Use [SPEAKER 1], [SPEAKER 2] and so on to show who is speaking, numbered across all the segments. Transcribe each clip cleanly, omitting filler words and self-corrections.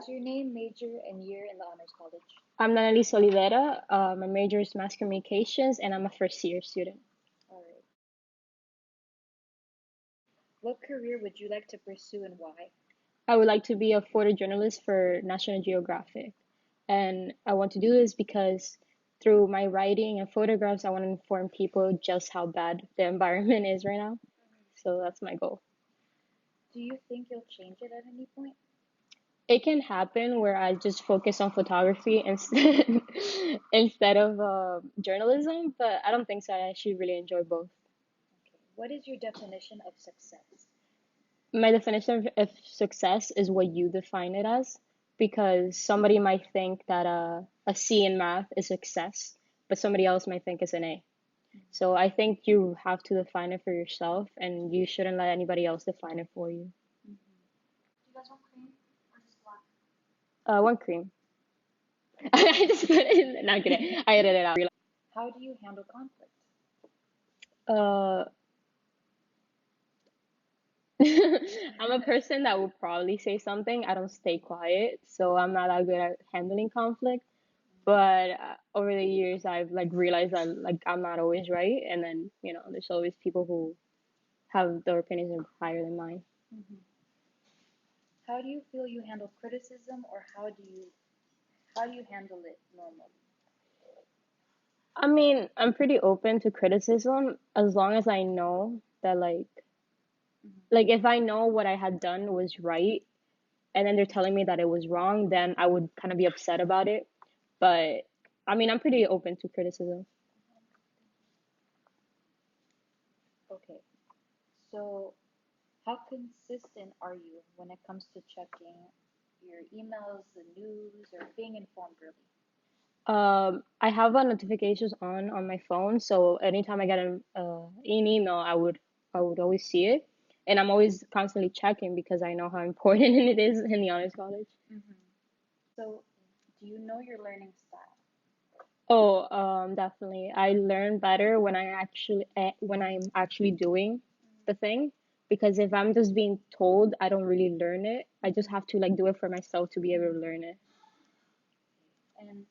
[SPEAKER 1] What's your name, major, and year in the honors college?
[SPEAKER 2] I'm Danelis Olivera. My major is mass communications, and I'm a first year student.
[SPEAKER 1] All right. What career would you like to pursue and why?
[SPEAKER 2] I would like to be a photojournalist for National Geographic. And I want to do this because through my writing and photographs, I want to inform people just how bad the environment is right now. So that's my goal.
[SPEAKER 1] Do you think you'll change it at any point?
[SPEAKER 2] It can happen where I just focus on photography instead instead of journalism, but I don't think so. I actually really enjoy both.
[SPEAKER 1] Okay. What is your definition of success?
[SPEAKER 2] My definition of success is what you define it as, because somebody might think that a C in math is success, but somebody else might think it's an A. So I think you have to define it for yourself, and you shouldn't let anybody else define it for you.
[SPEAKER 1] Do you guys want cream or just black?
[SPEAKER 2] One cream. I just put it in. Not kidding. I edited it out.
[SPEAKER 1] How do you handle conflict?
[SPEAKER 2] Uh, I'm a person that will probably say something. I don't stay quiet, so I'm not that good at handling conflict. But over the years, I've like realized that like I'm not always right, and then there's always people who have their opinions are higher than mine.
[SPEAKER 1] Mm-hmm. How do you feel you handle criticism, or how do you handle it normally?
[SPEAKER 2] I mean, I'm pretty open to criticism as long as I know that
[SPEAKER 1] Mm-hmm.
[SPEAKER 2] like if I know what I had done was right, and then they're telling me that it was wrong, then I would kind of be upset about it. But I mean, I'm pretty open to criticism.
[SPEAKER 1] Okay. So, how consistent are you when it comes to checking your emails, the news, or being informed early?
[SPEAKER 2] I have notifications on my phone, so anytime I get an email, I would always see it, and I'm always constantly checking because I know how important it is in the honors college.
[SPEAKER 1] Mm-hmm. So, do you know your learning style?
[SPEAKER 2] Oh, definitely. I learn better when I'm actually doing the thing, because if I'm just being told, I don't really learn it. I just have to like do it for myself to be able to learn it.
[SPEAKER 1] And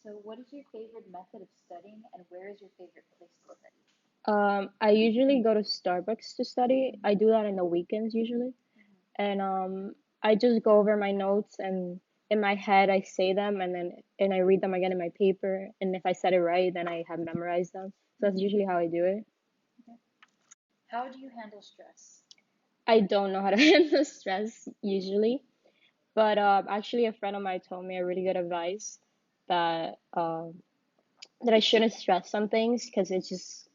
[SPEAKER 1] so, what is your favorite method of studying, and where is your favorite place to study?
[SPEAKER 2] I usually go to Starbucks to study. I do that in the weekends usually.
[SPEAKER 1] Mm-hmm.
[SPEAKER 2] And I just go over my notes, and in my head I say them, and I read them again in my paper, and if I said it right then I have memorized them. So that's usually how I do it.
[SPEAKER 1] Okay. How do you handle stress?
[SPEAKER 2] I don't know how to handle stress usually, but actually a friend of mine told me a really good advice that that I shouldn't stress some things because it's just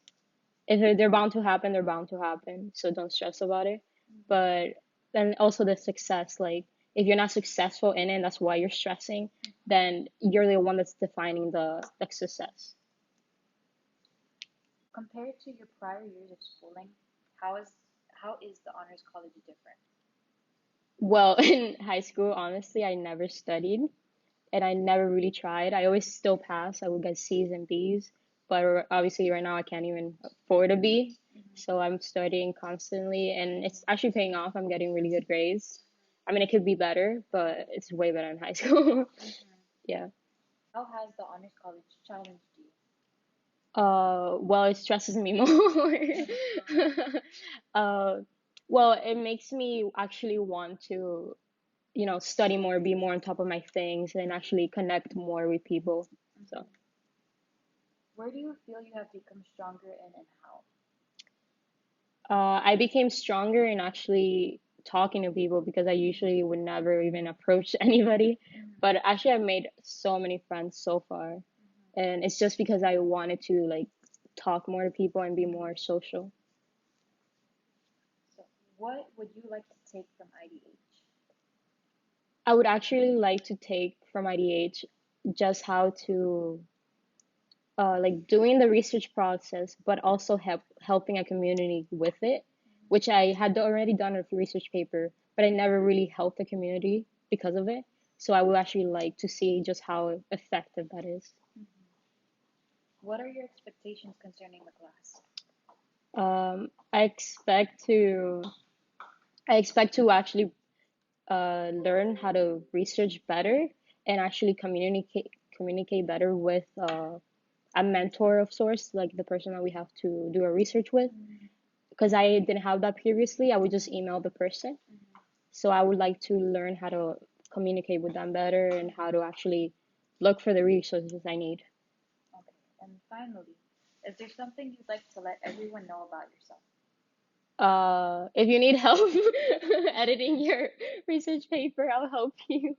[SPEAKER 2] if they're bound to happen, they're bound to happen, so don't stress about it.
[SPEAKER 1] Mm-hmm.
[SPEAKER 2] But then also the success, like if you're not successful in it and that's why you're stressing, then you're the one that's defining the success.
[SPEAKER 1] Compared to your prior years of schooling, how is how is the honors college different?
[SPEAKER 2] Well, in high school, honestly, I never studied and I never really tried. I always still pass. I would get C's and B's, but obviously right now I can't even afford a B.
[SPEAKER 1] Mm-hmm.
[SPEAKER 2] So I'm studying constantly and it's actually paying off. I'm getting really good grades. I mean, it could be better, but it's way better in high school.
[SPEAKER 1] Mm-hmm.
[SPEAKER 2] Yeah.
[SPEAKER 1] How has the honors college challenged you?
[SPEAKER 2] Well, it stresses me more. Uh, well, it makes me actually want to, study more, be more on top of my things, and actually connect more with people. So,
[SPEAKER 1] Mm-hmm. Where do you feel you have become stronger and how?
[SPEAKER 2] I became stronger in actually talking to people because I usually would never even approach anybody.
[SPEAKER 1] Mm-hmm.
[SPEAKER 2] But actually, I've made so many friends so far,
[SPEAKER 1] Mm-hmm.
[SPEAKER 2] and it's just because I wanted to like talk more to people and be more social.
[SPEAKER 1] So, what would you like to take from IDH?
[SPEAKER 2] I would actually like to take from IDH just how to like doing the research process, but also helping a community with it, which I had already done a research paper, but I never really helped the community because of it. So I would actually like to see just how effective that is.
[SPEAKER 1] Mm-hmm. What are your expectations concerning the class?
[SPEAKER 2] Um, I expect to I expect to actually learn how to research better and actually communicate better with a mentor of sorts, like the person that we have to do a research with.
[SPEAKER 1] Mm-hmm.
[SPEAKER 2] Because I didn't have that previously, I would just email the person.
[SPEAKER 1] Mm-hmm.
[SPEAKER 2] So I would like to learn how to communicate with them better and how to actually look for the resources I need.
[SPEAKER 1] Okay. And finally, is there something you'd like to let everyone know about yourself?
[SPEAKER 2] If you need help editing your research paper, I'll help you.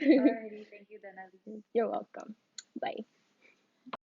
[SPEAKER 1] Alrighty, thank you, Danelis.
[SPEAKER 2] You're welcome. Bye.